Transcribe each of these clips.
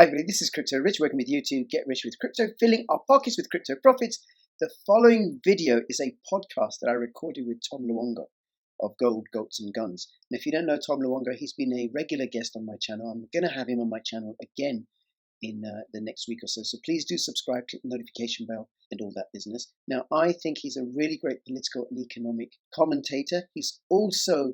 Hi, everybody. This is Crypto Rich, working with you to get rich with crypto, filling our pockets with crypto profits. The following video is a podcast that I recorded with Tom Luongo of Gold, Goats and Guns. And if you don't know Tom Luongo, he's been a regular guest on my channel. I'm going to have him on my channel again in the next week or so. So please do subscribe, click the notification bell and all that business. Now, I think he's a really great political and economic commentator. He's also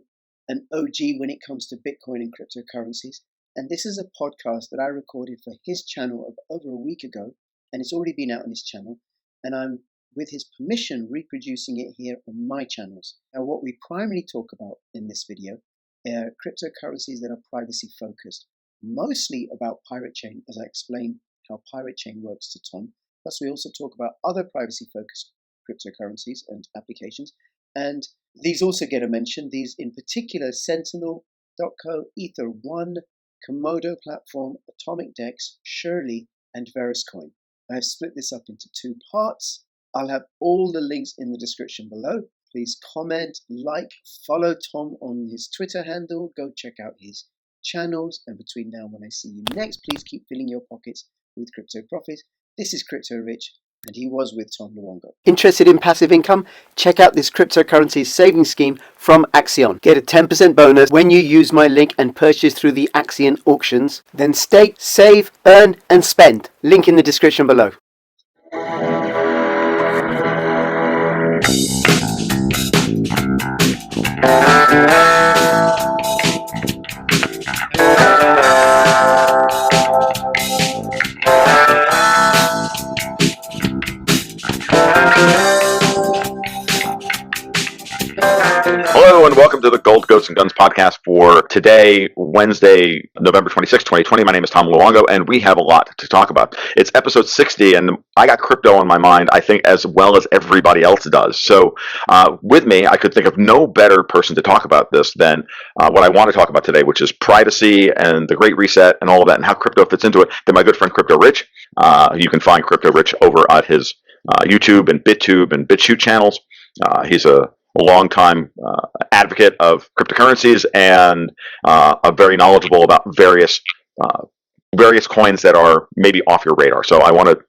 an OG when it comes to Bitcoin and cryptocurrencies. And this is a podcast that I recorded for his channel over a week ago, and it's already been out on his channel. And I'm, with his permission, reproducing it here on my channels. Now, what we primarily talk about in this video are cryptocurrencies that are privacy focused, mostly about Pirate Chain, as I explain how Pirate Chain works to Tom. Plus, we also talk about other privacy focused cryptocurrencies and applications. And these also get a mention. These in particular, Sentinel.co, Ether1, Komodo platform, Atomic Dex, Shirley, and Veriscoin. I have split this up into two parts. I'll have all the links in the description below. Please comment, like, follow Tom on his Twitter handle. Go check out his channels. And between now and when I see you next, please keep filling your pockets with crypto profits. This is Crypto Rich, and he was with Tom Luongo. Interested in passive income? Check out this cryptocurrency savings scheme from AXION. Get a 10% bonus when you use my link and purchase through the AXION auctions. Then stake, save, earn, and spend. Link in the description below. Hello and welcome to the Gold, Goats, and Guns podcast for today, Wednesday, November 26, 2020. My name is Tom Luongo, and we have a lot to talk about. It's episode 60, and I got crypto on my mind, I think, as well as everybody else does. So with me, I could think of no better person to talk about this than what I want to talk about today, which is privacy and the Great Reset and all of that and how crypto fits into it. Then my good friend Crypto Rich. You can find Crypto Rich over at his YouTube and BitTube and Bitchute channels. He's a longtime advocate of cryptocurrencies and very knowledgeable about various coins that are maybe off your radar. So I want to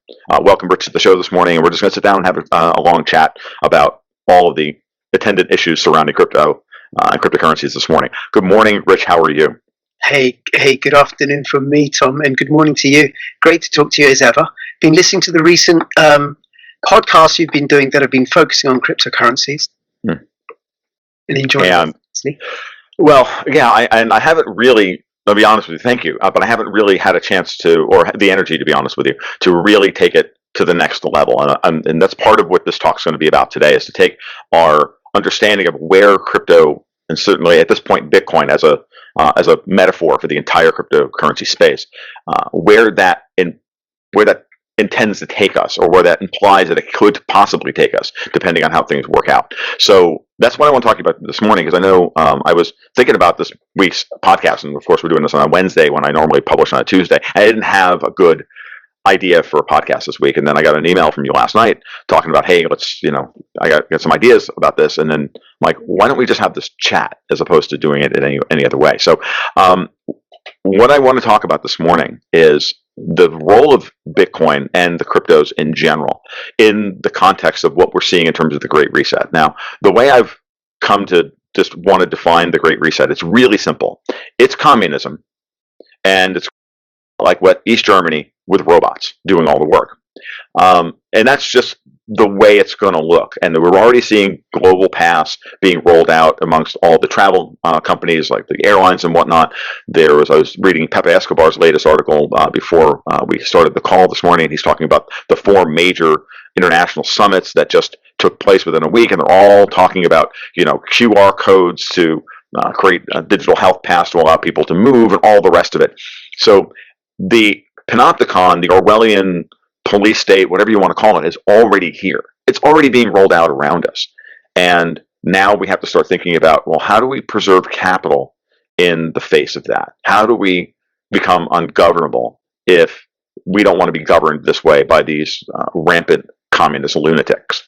welcome Rich to the show this morning, and we're just going to sit down and have a long chat about all of the attendant issues surrounding crypto and cryptocurrencies this morning. Good morning, Rich. How are you? Hey, good afternoon from me, Tom, and good morning to you. Great to talk to you as ever. Been listening to the recent podcasts you've been doing that have been focusing on cryptocurrencies. And enjoying it. Well, yeah, I haven't really, I'll be honest with you, thank you, but I haven't really had a chance to, or the energy, to be honest with you, to really take it to the next level. And that's part of what this talk's going to be about today, is to take our understanding of where crypto, and certainly at this point Bitcoin as a metaphor for the entire cryptocurrency space, where that intends to take us, or where that implies that it could possibly take us, depending on how things work out. So that's what I want to talk about this morning, because I know I was thinking about this week's podcast, and of course we're doing this on a Wednesday when I normally publish on a Tuesday. I didn't have a good idea for a podcast this week, and then I got an email from you last night talking about, hey, let's, I got some ideas about this, and then I'm like, why don't we just have this chat as opposed to doing it in any other way? So what I want to talk about this morning is the role of Bitcoin and the cryptos in general in the context of what we're seeing in terms of the Great Reset. Now, the way I've come to just want to define the Great Reset, it's really simple. It's communism, and it's like what East Germany with robots doing all the work. And that's just the way it's going to look. And we're already seeing global pass being rolled out amongst all the travel companies, like the airlines and whatnot. I was reading Pepe Escobar's latest article before we started the call this morning. He's talking about the 4 major international summits that just took place within a week, and they're all talking about, QR codes to create a digital health pass to allow people to move and all the rest of it. So the panopticon, the Orwellian police state, whatever you want to call it, is already here. It's already being rolled out around us. And now we have to start thinking about, well, how do we preserve capital in the face of that? How do we become ungovernable if we don't want to be governed this way by these rampant communist lunatics.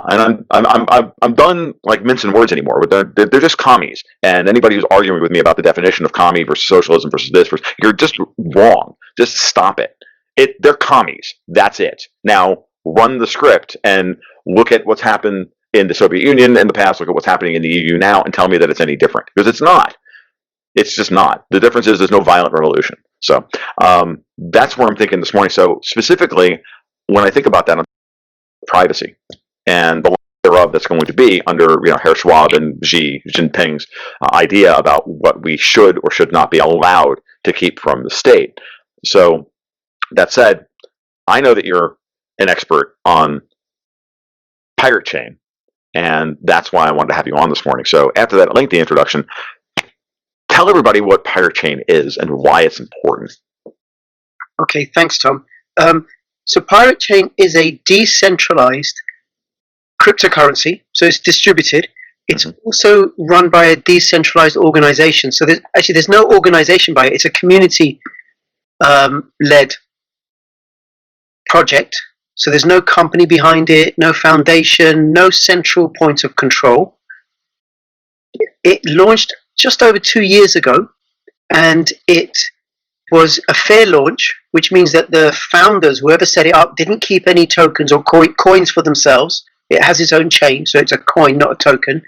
And I'm done like mincing words anymore. They're just commies. And anybody who's arguing with me about the definition of commie versus socialism versus this, you're just wrong. Just stop it. They're commies. That's it. Now run the script and look at what's happened in the Soviet Union in the past. Look at what's happening in the EU now, and tell me that it's any different, because it's not. It's just not. The difference is there's no violent revolution. So that's where I'm thinking this morning. So specifically, when I think about that, privacy and the lack thereof that's going to be under Herr Schwab and Xi Jinping's idea about what we should or should not be allowed to keep from the state. So that said, I know that you're an expert on Pirate Chain, and that's why I wanted to have you on this morning. So after that lengthy introduction, tell everybody what Pirate Chain is and why it's important. Okay, thanks, Tom. So Pirate Chain is a decentralized cryptocurrency, so it's distributed. It's also run by a decentralized organization. So there's no organization by it. It's a community led project. So there's no company behind it, no foundation, no central point of control. It launched just over 2 years ago, and it was a fair launch, which means that the founders, whoever set it up, didn't keep any tokens or coins for themselves. It has its own chain, so it's a coin, not a token.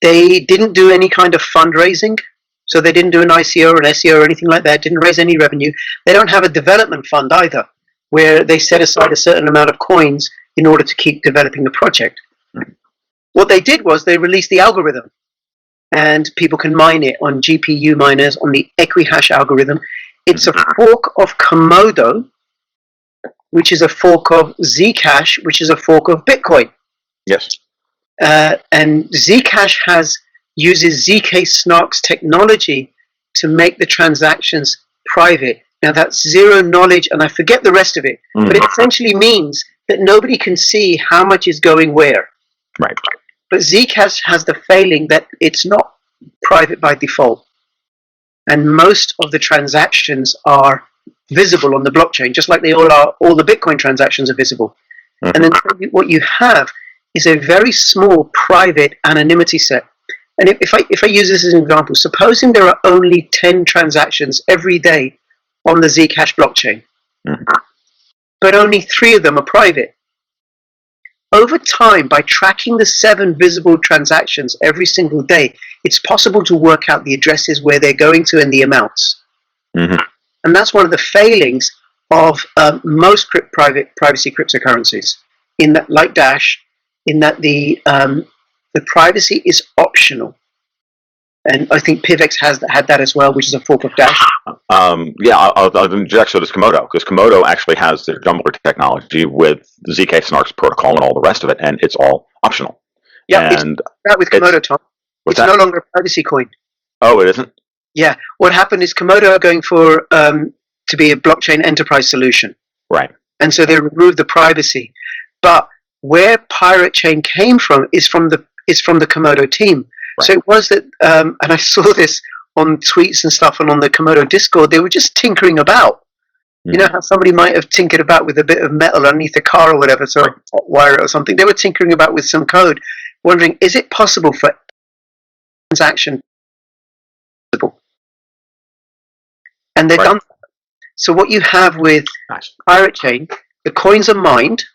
They didn't do any kind of fundraising, so they didn't do an ICO or an SEO or anything like that, didn't raise any revenue. They don't have a development fund either, where they set aside a certain amount of coins in order to keep developing the project. What they did was they released the algorithm, and people can mine it on GPU miners on the Equihash algorithm. It's a fork of Komodo, which is a fork of Zcash, which is a fork of Bitcoin. Yes. And Zcash uses ZK Snark's technology to make the transactions private. Now that's zero knowledge, and I forget the rest of it, but it essentially means that nobody can see how much is going where. Right. But Zcash has the failing that it's not private by default. And most of the transactions are visible on the blockchain, just like they all are. All the Bitcoin transactions are visible. And then what you have is a very small private anonymity set. And if I use this as an example, supposing there are only 10 transactions every day on the Zcash blockchain, but only 3 of them are private. Over time, by tracking the 7 visible transactions every single day, it's possible to work out the addresses where they're going to and the amounts. And that's one of the failings of most privacy cryptocurrencies, in that, like Dash, in that the privacy is optional. And I think PivX had that as well, which is a fork of Dash. I'll inject, so does Komodo, because Komodo actually has their jumbler technology with the ZK Snarks protocol and all the rest of it, and it's all optional. Yeah, and that with Komodo, Tom. It's no longer a privacy coin. Oh, it isn't? Yeah, what happened is Komodo are going for to be a blockchain enterprise solution. Right. And so they removed the privacy. But where Pirate Chain came from is from the Komodo team. Right. So it was that, and I saw this on tweets and stuff and on the Komodo Discord, they were just tinkering about. You know how somebody might have tinkered about with a bit of metal underneath a car or whatever, so a hot wire or something. They were tinkering about with some code, wondering, is it possible for transaction? And they've done that. So what you have with Pirate Chain, the coins are mined.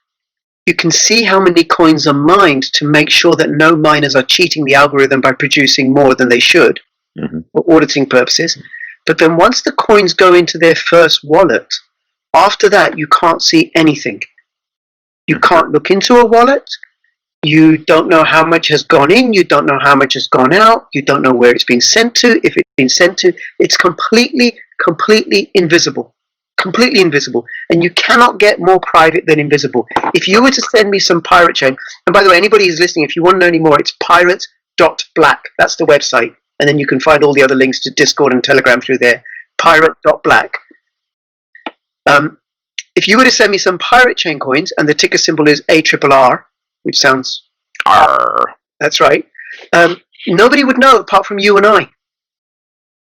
You can see how many coins are mined to make sure that no miners are cheating the algorithm by producing more than they should for auditing purposes. But then once the coins go into their first wallet, after that you can't see anything. You can't look into a wallet. You don't know how much has gone in. You don't know how much has gone out. You don't know where it's been sent to. If it's been sent to, it's completely invisible. Completely invisible. And you cannot get more private than invisible. If you were to send me some Pirate Chain, and by the way, anybody who's listening, if you want to know any more, it's pirate.black. That's the website. And then you can find all the other links to Discord and Telegram through there. Pirate.black. If you were to send me some Pirate Chain coins, and the ticker symbol is ARRR, which sounds... ARRR. That's right. Nobody would know apart from you and I.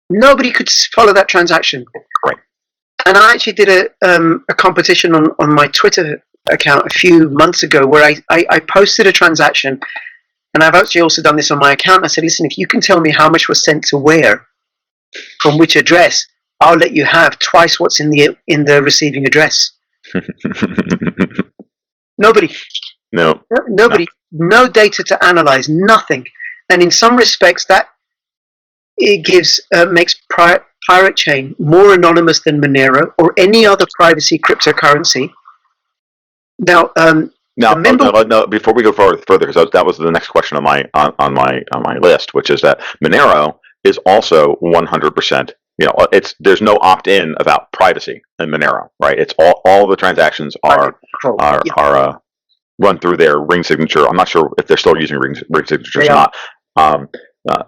Nobody could follow that transaction. Right. And I actually did a competition on my Twitter account a few months ago where I posted a transaction, and I've actually also done this on my account. I said, listen, if you can tell me how much was sent to where, from which address, I'll let you have twice what's in the receiving address. Nobody. No. Nobody. No data to analyze. Nothing. And in some respects, that it makes Pirate Chain more anonymous than Monero or any other privacy cryptocurrency. Now, no. Before we go further, because that was the next question on my list, which is that Monero is also 100%. There's no opt-in about privacy in Monero, right? It's all the transactions are run through their ring signature. I'm not sure if they're still using ring signatures or not.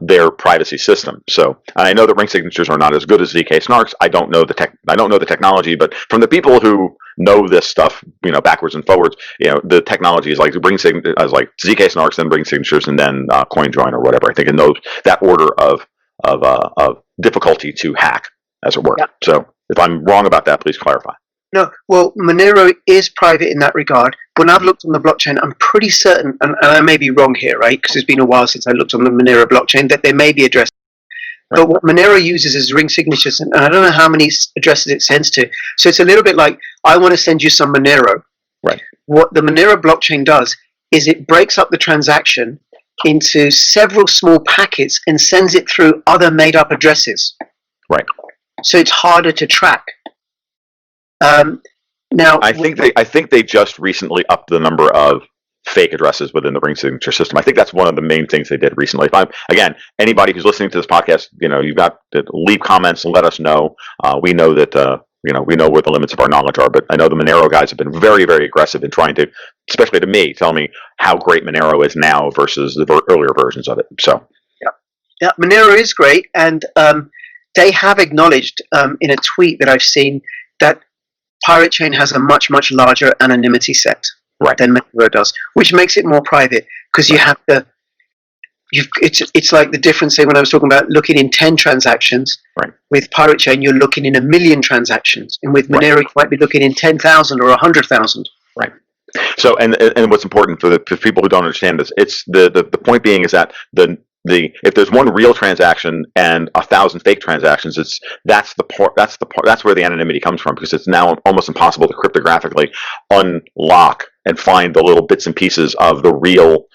Their privacy system. So I know that ring signatures are not as good as ZK snarks. I don't know the technology, but from the people who know this stuff, backwards and forwards, the technology is like like ZK snarks, then ring signatures, and then coin join or whatever. I think in that order of difficulty to hack, as it were. Yeah. So if I'm wrong about that, please clarify. No, well, Monero is private in that regard. When I've looked on the blockchain, I'm pretty certain, and I may be wrong here, right, because it's been a while since I looked on the Monero blockchain, that there may be addresses. Right. But what Monero uses is ring signatures, and I don't know how many addresses it sends to. So it's a little bit like, I want to send you some Monero. Right. What the Monero blockchain does is it breaks up the transaction into several small packets and sends it through other made-up addresses. Right. So it's harder to track. Now, I think they just recently upped the number of fake addresses within the ring signature system. I think that's one of the main things they did recently. Again, anybody who's listening to this podcast, you've got to leave comments and let us know. We know that we know where the limits of our knowledge are, but I know the Monero guys have been very, very aggressive in trying to, especially to me, tell me how great Monero is now versus the earlier versions of it. So yeah, Monero is great, and they have acknowledged in a tweet that I've seen that Pirate Chain has a much, much larger anonymity set than Monero does, which makes it more private because you have to. It's like the difference. Say when I was talking about looking in 10 transactions, with Pirate Chain you're looking in 1 million transactions, and with Monero you might be looking in 10,000 or 100,000. Right. So and what's important for people who don't understand this, it's the point being is that if there's one real transaction and 1,000 fake transactions, that's where the anonymity comes from, because it's now almost impossible to cryptographically unlock and find the little bits and pieces of the real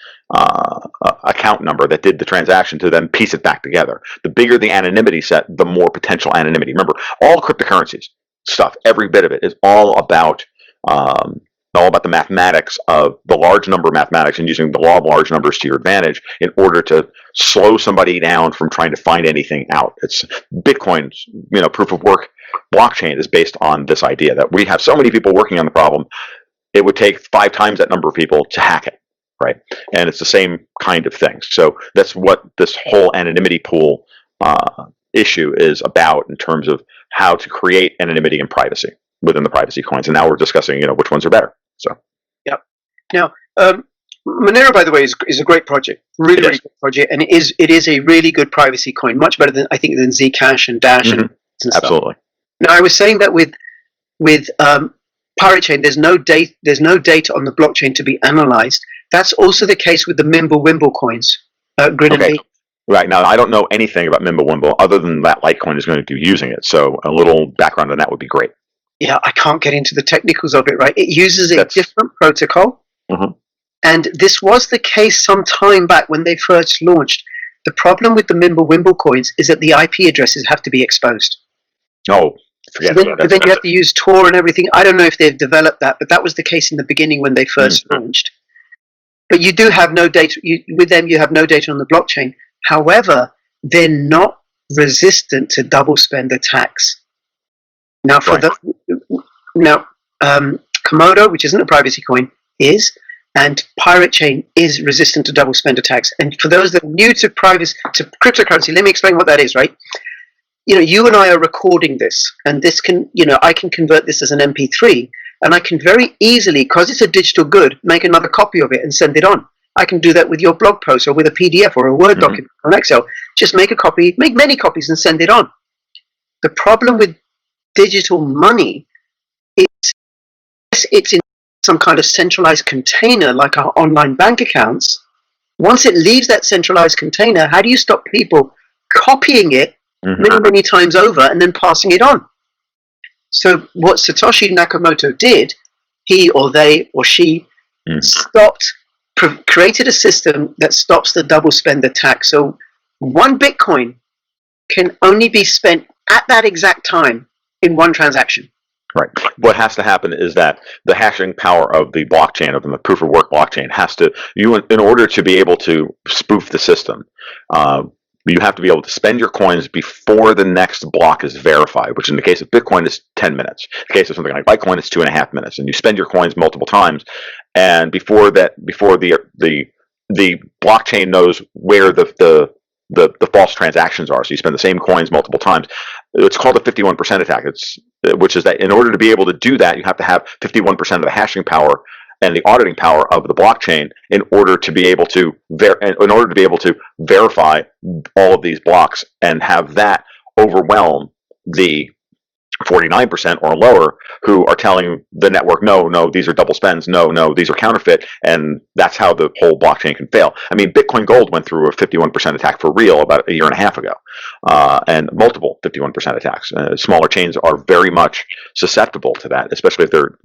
account number that did the transaction to then piece it back together. The bigger the anonymity set, the more potential anonymity. Remember, all cryptocurrencies stuff, every bit of it is all about the mathematics of the large number mathematics and using the law of large numbers to your advantage in order to slow somebody down from trying to find anything out. It's Bitcoin's, proof of work blockchain is based on this idea that we have so many people working on the problem, it would take 5 times that number of people to hack it, right? And it's the same kind of thing. So that's what this whole anonymity pool issue is about in terms of how to create anonymity and privacy within the privacy coins. And now we're discussing, which ones are better. So, yeah. Now, Monero, by the way, is a great project, really good project, and it is a really good privacy coin, much better than Zcash and Dash and stuff. Absolutely. Now, I was saying that with Pirate Chain, there's no data on the blockchain to be analyzed. That's also the case with the Mimblewimble coins, Grin and Bean. Right. Now, I don't know anything about Mimblewimble other than that Litecoin is going to be using it. So a little background on that would be great. Yeah, I can't get into the technicals of it, right? It uses a different protocol. And this was the case some time back when they first launched. The problem with the Mimblewimble coins is that the IP addresses have to be exposed. Oh, forget it. But then you have to use Tor and everything. I don't know if they've developed that, but that was the case in the beginning when they first launched. But you do have no data. With them, you have no data on the blockchain. However, they're not resistant to double spend attacks. Now, Komodo, which isn't a privacy coin, is, and Pirate Chain is resistant to double spend attacks. And for those that are new to cryptocurrency, let me explain what that is, right? You and I are recording this, and this can, I can convert this as an MP3, and I can very easily, because it's a digital good, make another copy of it and send it on. I can do that with your blog post or with a PDF or a Word document or an Excel. Just make a copy, make many copies and send it on. The problem with digital money, it's in some kind of centralized container like our online bank accounts. Once it leaves that centralized container, how do you stop people copying it many times over and then passing it on? So what Satoshi Nakamoto did, he or they or she created a system that stops the double spend attack. So 1 Bitcoin can only be spent at that exact time in one transaction. Right. What has to happen is that the hashing power of the blockchain, of the proof of work blockchain, has to, in order to be able to spoof the system, you have to be able to spend your coins before the next block is verified, which in the case of Bitcoin is 10 minutes. In the case of something like Litecoin, it's 2.5 minutes. And you spend your coins multiple times, and before the blockchain knows where the false transactions are, so you spend the same coins multiple times. It's called a 51% attack. Which is that in order to be able to do that, you have to have 51% of the hashing power and the auditing power of the blockchain in order to be able to verify all of these blocks and have that overwhelm the 49% or lower who are telling the network, no, these are double spends, no, these are counterfeit, and that's how the whole blockchain can fail. I mean, Bitcoin Gold went through a 51% attack for real about a year and a half ago, and multiple 51% attacks. Smaller chains are very much susceptible to that, especially if they're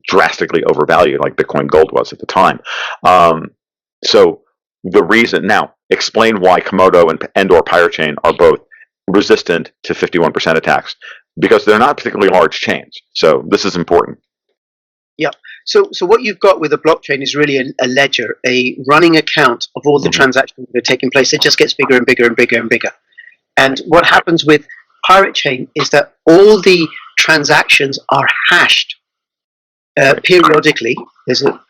drastically overvalued, like Bitcoin Gold was at the time. So the reason, now, explain why Komodo and or Pirate Chain are both resistant to 51% attacks. Because they're not particularly large chains. So this is important. Yeah. So what you've got with a blockchain is really a ledger, a running account of all the transactions that are taking place. It just gets bigger and bigger and bigger and bigger. And what happens with Pirate Chain is that all the transactions are hashed periodically. There's a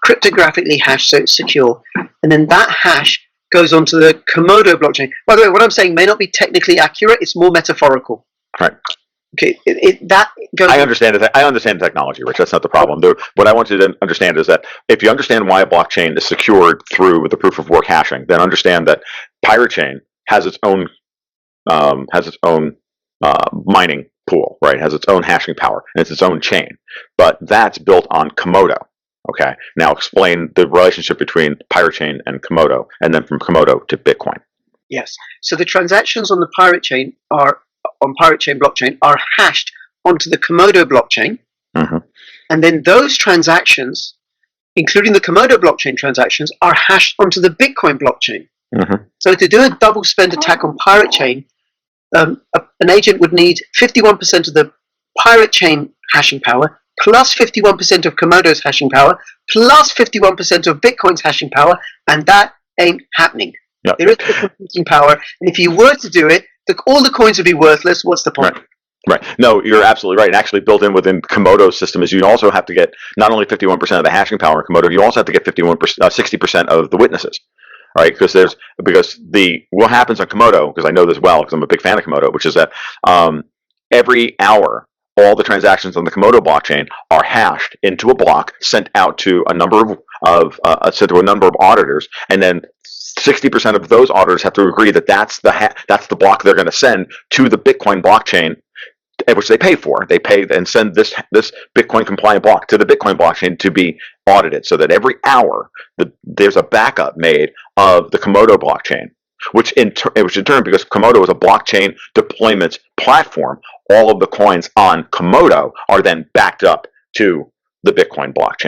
cryptographically hashed, so it's secure. And then that hash goes onto the Komodo blockchain. By the way, what I'm saying may not be technically accurate. It's more metaphorical. Right. Okay, that goes. I understand the technology, Rich. That's not the problem. What I want you to understand is that if you understand why a blockchain is secured through the proof of work hashing, then understand that Pirate Chain has its own mining pool, right? Has its own hashing power and it's its own chain, but that's built on Komodo. Okay. Now explain the relationship between Pirate Chain and Komodo, and then from Komodo to Bitcoin. Yes. So the transactions on the Pirate Chain blockchain are hashed onto the Komodo blockchain. And then those transactions, including the Komodo blockchain transactions, are hashed onto the Bitcoin blockchain. So to do a double spend attack on Pirate Chain, an agent would need 51% of the Pirate Chain hashing power, plus 51% of Komodo's hashing power, plus 51% of Bitcoin's hashing power, and that ain't happening. Yep. There is the computing power, and if you were to do it, all the coins would be worthless. What's the point? Right. No, you're absolutely right. And actually built in within Komodo's system is you also have to get not only 51% of the hashing power in Komodo, you also have to get 60% of the witnesses. Right? Because what happens on Komodo, because I know this well because I'm a big fan of Komodo, which is that every hour all the transactions on the Komodo blockchain are hashed into a block, sent out to a number of auditors, and then 60% of those auditors have to agree that that's the block they're going to send to the Bitcoin blockchain, which they pay for. They pay and send this Bitcoin compliant block to the Bitcoin blockchain to be audited, so that every hour there's a backup made of the Komodo blockchain, which in turn, because Komodo is a blockchain deployment platform, all of the coins on Komodo are then backed up to the Bitcoin blockchain.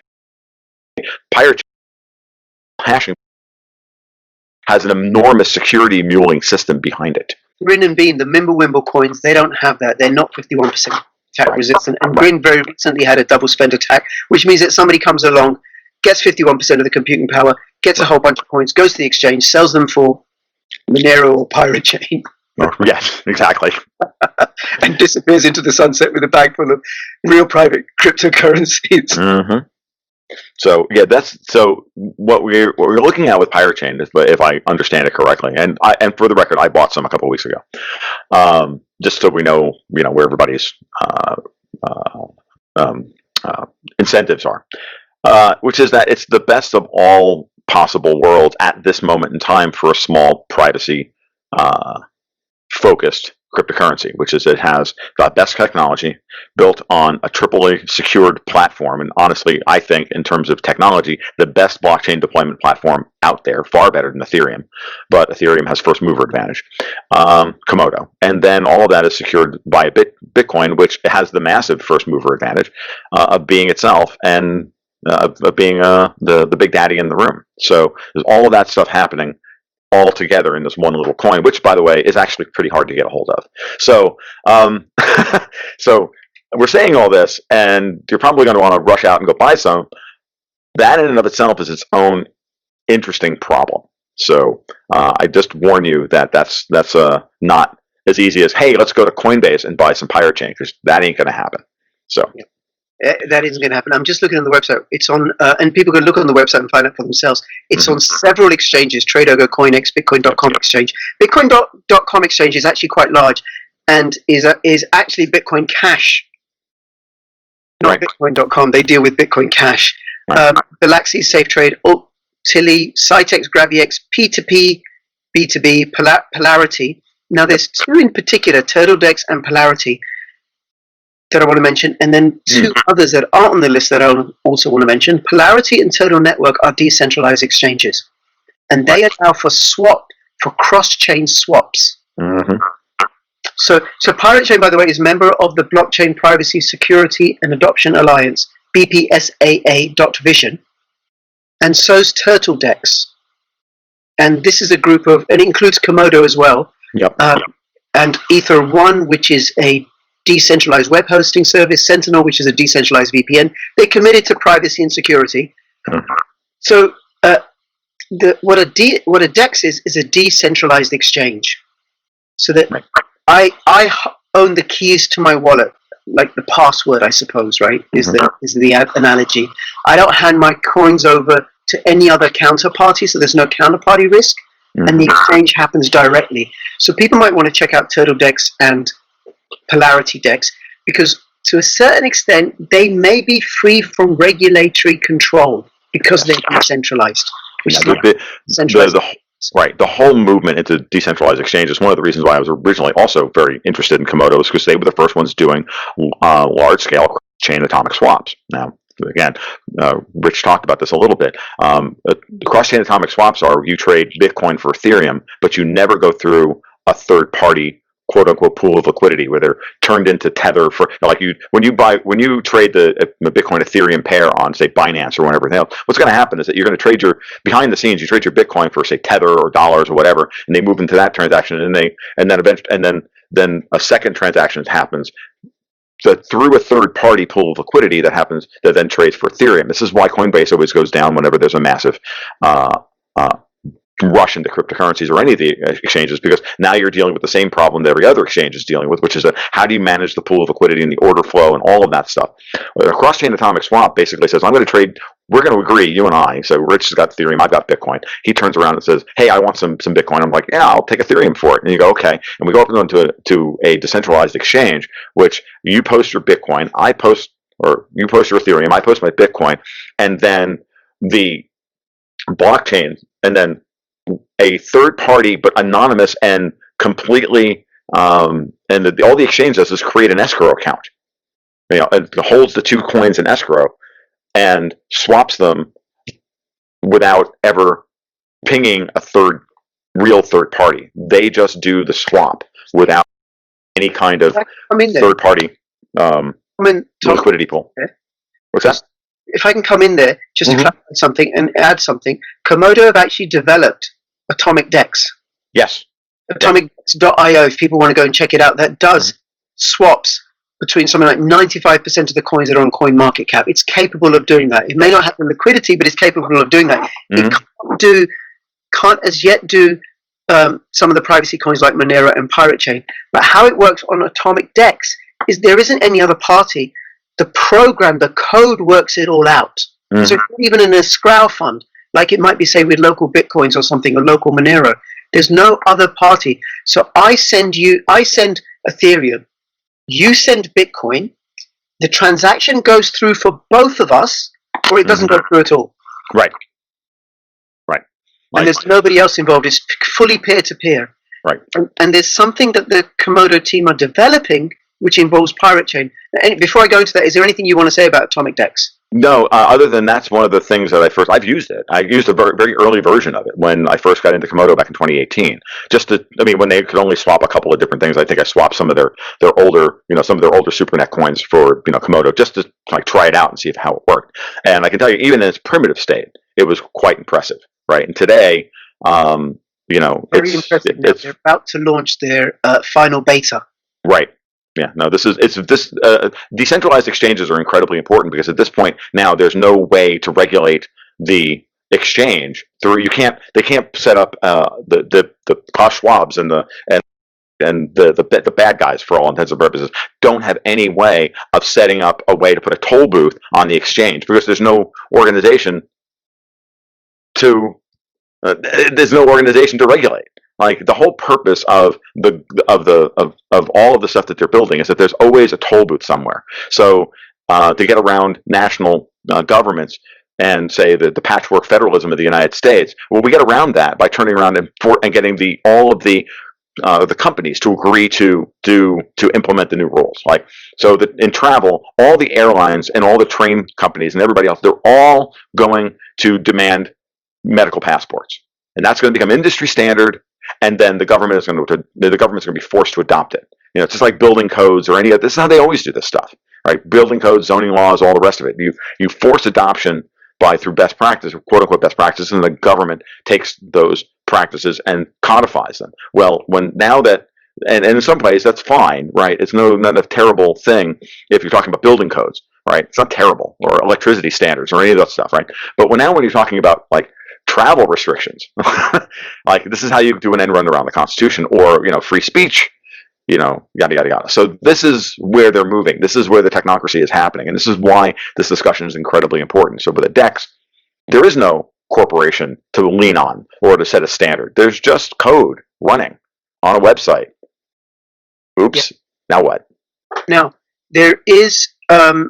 Pirate hashing has an enormous security muling system behind it. Grin and Bean, the Mimblewimble coins, they don't have that. They're not 51% attack resistant. And Grin very recently had a double spend attack, which means that somebody comes along, gets 51% of the computing power, gets a whole bunch of coins, goes to the exchange, sells them for Monero or Pirate Chain. Yes, exactly. And disappears into the sunset with a bag full of real private cryptocurrencies. So what we're looking at with Pirate Chain, if I understand it correctly, and for the record, I bought some a couple of weeks ago, just so we know where everybody's incentives are, which is that it's the best of all possible worlds at this moment in time for a small privacy focused cryptocurrency, which is it has the best technology built on a triply secured platform. And honestly, I think in terms of technology, the best blockchain deployment platform out there, far better than Ethereum. But Ethereum has first mover advantage, Komodo. And then all of that is secured by Bitcoin, which has the massive first mover advantage of being itself and of being the big daddy in the room. So there's all of that stuff happening all together in this one little coin, which, by the way, is actually pretty hard to get a hold of. So, so we're saying all this, and you're probably going to want to rush out and go buy some. That in and of itself is its own interesting problem. So I just warn you that that's not as easy as, hey, let's go to Coinbase and buy some Pirate Chain, because that ain't going to happen. So. Yeah. That isn't going to happen. I'm just looking on the website. It's on, and people can look on the website and find out for themselves. It's on several exchanges: Tradeogo, CoinEx, Bitcoin.com exchange. Bitcoin.com exchange is actually quite large, and is actually Bitcoin Cash, not Bitcoin.com. They deal with Bitcoin Cash. Galaxy, SafeTrade, Tilly, Cytex, Graviex, P2P, B2B, Polarity. Now there's two in particular: TurtleDex and Polarity, that I want to mention, and then two others that aren't on the list that I also want to mention. Polarity and Turtle Network are decentralized exchanges, and they allow for cross-chain swaps. So Pirate Chain, by the way, is member of the Blockchain Privacy, Security and Adoption Alliance, BPSAA.vision, and so's TurtleDex. And this is a group of, it includes Komodo as well, and Ether1, which is a decentralized web hosting service, Sentinel, which is a decentralized VPN. They're committed to privacy and security. So what a DEX is a decentralized exchange. So that I own the keys to my wallet, like the password, I suppose, right? Is the analogy. I don't hand my coins over to any other counterparty, so there's no counterparty risk, and the exchange happens directly. So people might want to check out TurtleDex and Polarity DEX, because to a certain extent they may be free from regulatory control because they're decentralized. The whole movement into decentralized exchange is one of the reasons why I was originally also very interested in Komodo, because they were the first ones doing large-scale chain atomic swaps. Now, again, Rich talked about this a little bit. Cross-chain atomic swaps are you trade Bitcoin for Ethereum, but you never go through a third-party quote-unquote pool of liquidity where they're turned into Tether for, like, when you trade the Bitcoin Ethereum pair on, say, BINANCE or whatever else, what's going to happen is that you're going to trade behind the scenes, you trade your Bitcoin for, say, Tether or dollars or whatever, and they move into that transaction, and then a second transaction happens through a third-party pool of liquidity that then trades for Ethereum. This is why Coinbase always goes down whenever there's a massive rush into cryptocurrencies or any of the exchanges, because now you're dealing with the same problem that every other exchange is dealing with, which is that how do you manage the pool of liquidity and the order flow and all of that stuff. A cross-chain atomic swap basically says, I'm going to trade, we're going to agree, you and I, so Rich has got Ethereum, I've got Bitcoin. He turns around and says, hey, I want some Bitcoin. I'm like, yeah, I'll take Ethereum for it. And you go, okay. And we go up and go to a decentralized exchange, which you post your Bitcoin, you post your Ethereum, I post my Bitcoin, and then the blockchain, and then a third party but anonymous and completely all the exchange does is create an escrow account. It holds the two coins in escrow and swaps them without ever pinging a real third party. They just do the swap without any kind of third party liquidity pool. Okay. What's that? If I can come in there just to clarify something and add something, Komodo have actually developed Atomic DEX. Yes. AtomicDex.io, if people want to go and check it out, that does swaps between something like 95% of the coins that are on CoinMarketCap. It's capable of doing that. It may not have the liquidity, but it's capable of doing that. It can't as yet do some of the privacy coins like Monero and Pirate Chain. But how it works on Atomic DEX is there isn't any other party. The program, the code works it all out. So even in a escrow fund, like it might be, say, with local Bitcoins or something, or local Monero, there's no other party. So I send Ethereum, you send Bitcoin, the transaction goes through for both of us, or it doesn't go through at all. Right. And there's nobody else involved. It's fully peer-to-peer. Right. And there's something that the Komodo team are developing which involves Pirate Chain. And before I go into that, is there anything you want to say about Atomic DEX? No, other than that's one of the things that I've used it. I used a very early version of it when I first got into Komodo back in 2018. When they could only swap a couple of different things. I think I swapped some of their older, some of their older SuperNet coins for, Komodo, just to like try it out and see how it worked. And I can tell you, even in its primitive state, it was quite impressive, right? And today, Very impressive. They're about to launch their final beta. Right. Yeah, no, decentralized exchanges are incredibly important because at this point now there's no way to regulate the exchange through. They can't set up the Klaus Schwabs and the bad guys, for all intents and purposes, don't have any way of setting up a way to put a toll booth on the exchange because there's no organization to regulate. Like the whole purpose of all of the stuff that they're building is that there's always a toll booth somewhere. So to get around national governments and say that the patchwork federalism of the United States, well, we get around that by turning around and getting all of the companies to agree to implement the new rules. Like so that in travel, all the airlines and all the train companies and everybody else, they're all going to demand medical passports, and that's going to become industry standard. And then the government's going to be forced to adopt it. It's just like building codes or any of this. This is how they always do this stuff, right? Building codes, zoning laws, all the rest of it. You force adoption through best practice, quote unquote best practices, and the government takes those practices and codifies them. Well, and in some ways that's fine, right? It's not a terrible thing if you're talking about building codes, right? It's not terrible, or electricity standards or any of that stuff, right? But when you're talking about like travel restrictions, like this is how you do an end run around the Constitution, or free speech, yada yada yada. So this is where they're moving. This is where the technocracy is happening, and this is why this discussion is incredibly important. So with the DEX, there is no corporation to lean on or to set a standard. There's just code running on a website. Oops. Yeah. Now what? Now there is a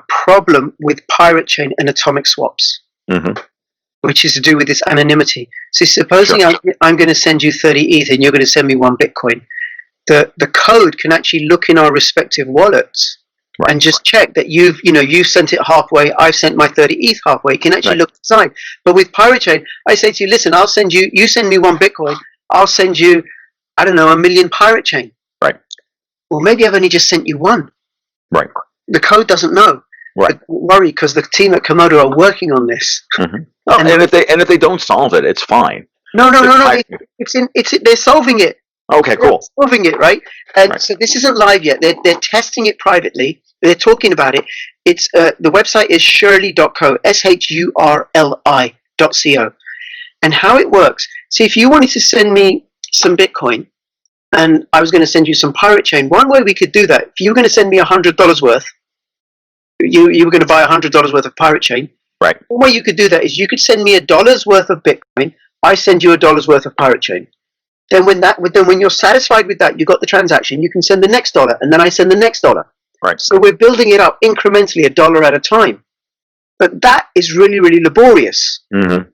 problem with Pirate Chain and atomic swaps. Mm-hmm. Which is to do with this anonymity. So supposing sure. I'm going to send you 30 ETH and you're going to send me 1 Bitcoin, the code can actually look in our respective wallets and just check that you've sent it halfway, I've sent my 30 ETH halfway. It can actually look inside. But with Pirate Chain, I say to you, listen, you send me 1 Bitcoin, I'll send you, I don't know, 1 million Pirate Chain. Right. Well, maybe I've only just sent you 1. Right. The code doesn't know. Right. But don't worry, because the team at Komodo are working on this. Mm-hmm. Oh, and if they don't solve it, it's fine. No. They're solving it. Okay, cool. They're solving it, right? And so this isn't live yet. They're testing it privately. They're talking about it. It's the website is shurli.co, shurli.co. And how it works. See, if you wanted to send me some Bitcoin, and I was going to send you some Pirate Chain, one way we could do that. If you were going to send me $100 worth, you were going to buy $100 worth of Pirate Chain. Right. One way you could do that is you could send me $1 worth of Bitcoin. I send you $1 worth of Pirate Chain. Then when you're satisfied with that, you got the transaction. You can send the next $1, and then I send the next $1. Right. So we're building it up incrementally, $1 at a time. But that is really, really laborious. Mm-hmm.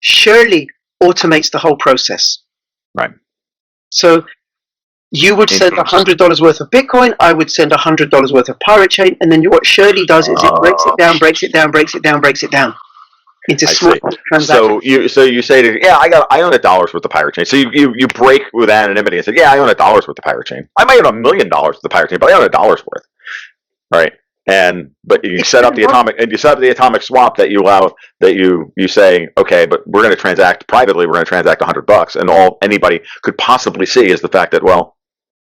Shurli automates the whole process. Right. So you would send $100 worth of Bitcoin. I would send $100 worth of Pirate Chain, and then what Shurli does is it breaks it down into small transactions. So you say, I own $1 worth of Pirate Chain. So you break with anonymity and say, I own $1 worth of Pirate Chain. I might own $1 million worth of Pirate Chain, but I own $1 worth, right? But you set up the atomic swap that you allow, that you say, okay, but we're going to transact privately. We're going to transact $100, and all anybody could possibly see is the fact that, well,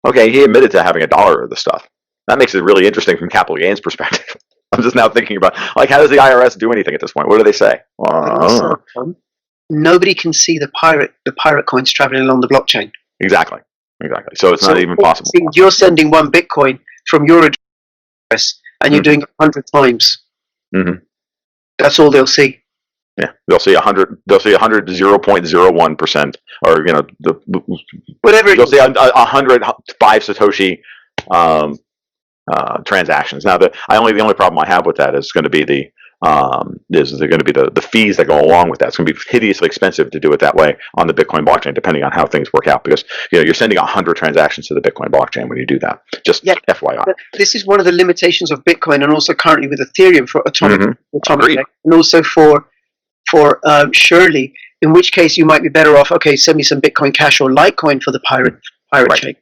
okay, he admitted to having $1 of the stuff. That makes it really interesting from capital gains perspective. I'm just now thinking about, like, how does the IRS do anything at this point? What do they say? Nobody can see the pirate coins traveling along the blockchain. Exactly. So it's not even possible. You're sending 1 Bitcoin from your address, and you're doing it 100 times. Mm-hmm. That's all they'll see. Yeah, they'll see 100. They'll see 100 to 0.01%, or whatever. They'll see 100 5 Satoshi transactions. Now, the only problem I have with that is going to be There's going to be the fees that go along with that. It's going to be hideously expensive to do it that way on the Bitcoin blockchain, depending on how things work out, because you're sending 100 transactions to the Bitcoin blockchain when you do that. Just FYI. This is one of the limitations of Bitcoin, and also currently with Ethereum for atomic Agreed. and also for Surely, in which case you might be better off, okay, send me some Bitcoin Cash or Litecoin for the pirate chain.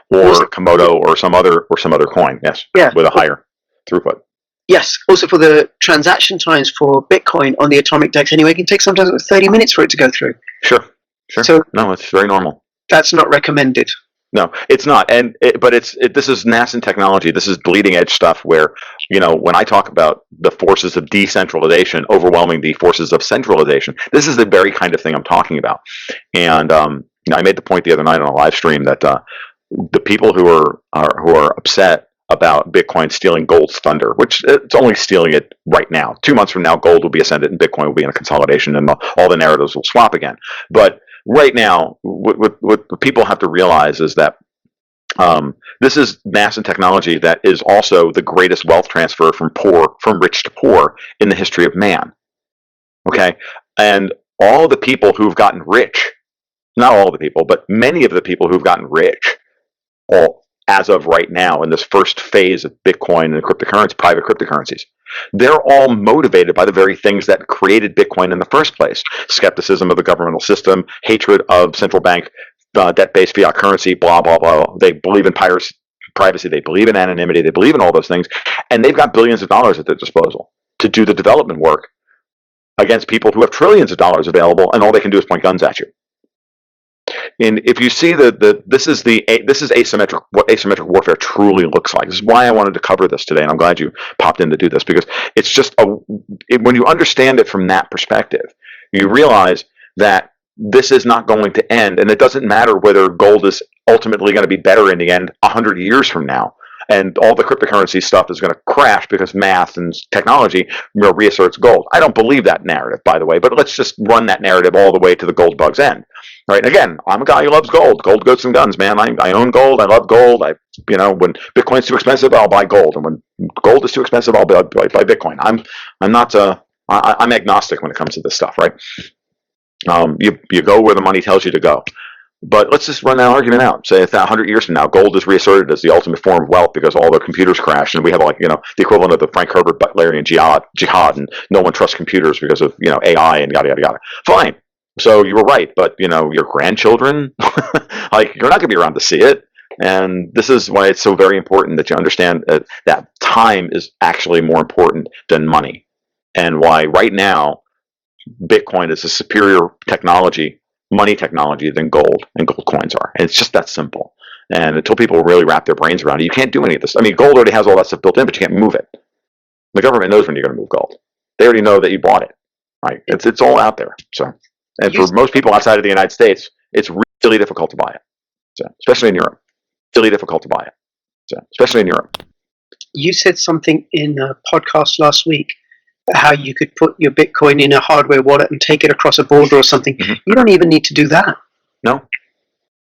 Or Komodo or some other coin, with a higher throughput. Yes, also for the transaction times for Bitcoin on the atomic DEX anyway, it can take sometimes 30 minutes for it to go through. Sure. So no, it's very normal. That's not recommended. No, it's not. But this is nascent technology. This is bleeding edge stuff where, when I talk about the forces of decentralization overwhelming the forces of centralization, this is the very kind of thing I'm talking about. And I made the point the other night on a live stream that the people who are upset about Bitcoin stealing gold's thunder, which it's only stealing it right now. 2 months from now, gold will be ascendant and Bitcoin will be in a consolidation, and all the narratives will swap again. But right now, what people have to realize is that this is nascent technology that is also the greatest wealth transfer from rich to poor in the history of man. Okay, and all the people who've gotten rich, not all the people, but many of the people who've gotten rich, as of right now in this first phase of Bitcoin and private cryptocurrencies, they're all motivated by the very things that created Bitcoin in the first place: skepticism of the governmental system, hatred of central bank debt-based fiat currency, blah, blah, blah. They believe in privacy, they believe in anonymity, they believe in all those things, and they've got billions of dollars at their disposal to do the development work against people who have trillions of dollars available, and all they can do is point guns at you. And if you see this is asymmetric, what asymmetric warfare truly looks like. This is why I wanted to cover this today, and I'm glad you popped in to do this, because it's just when you understand it from that perspective, you realize that this is not going to end, and it doesn't matter whether gold is ultimately going to be better in the end 100 years from now, and all the cryptocurrency stuff is going to crash because math and technology reasserts gold. I don't believe that narrative, by the way, but let's just run that narrative all the way to the gold bug's end. Right? And again, I'm a guy who loves gold. Gold, goats, and guns, man. I own gold. I love gold. When Bitcoin's too expensive, I'll buy gold, and when gold is too expensive, I'll buy Bitcoin. I'm agnostic when it comes to this stuff, right? You go where the money tells you to go. But let's just run that argument out. Say 100 years from now, gold is reasserted as the ultimate form of wealth because all the computers crash, and we have the equivalent of the Frank Herbert Butlerian jihad, and no one trusts computers because of AI and yada yada yada. Fine. So you were right, but your grandchildren, you're not going to be around to see it. And this is why it's so very important that you understand that time is actually more important than money, and why right now Bitcoin is a superior money technology than gold, and gold coins are. And it's just that simple. And until people really wrap their brains around it, you can't do any of this. I mean, gold already has all that stuff built in, but you can't move it. The government knows when you're going to move gold. They already know that you bought it. Right? It's all out there. So. And for most people outside of the United States, it's really difficult to buy it. So, especially in Europe. Really difficult to buy it. So, especially in Europe. You said something in a podcast last week, how you could put your Bitcoin in a hardware wallet and take it across a border or something. Mm-hmm. You don't even need to do that. No.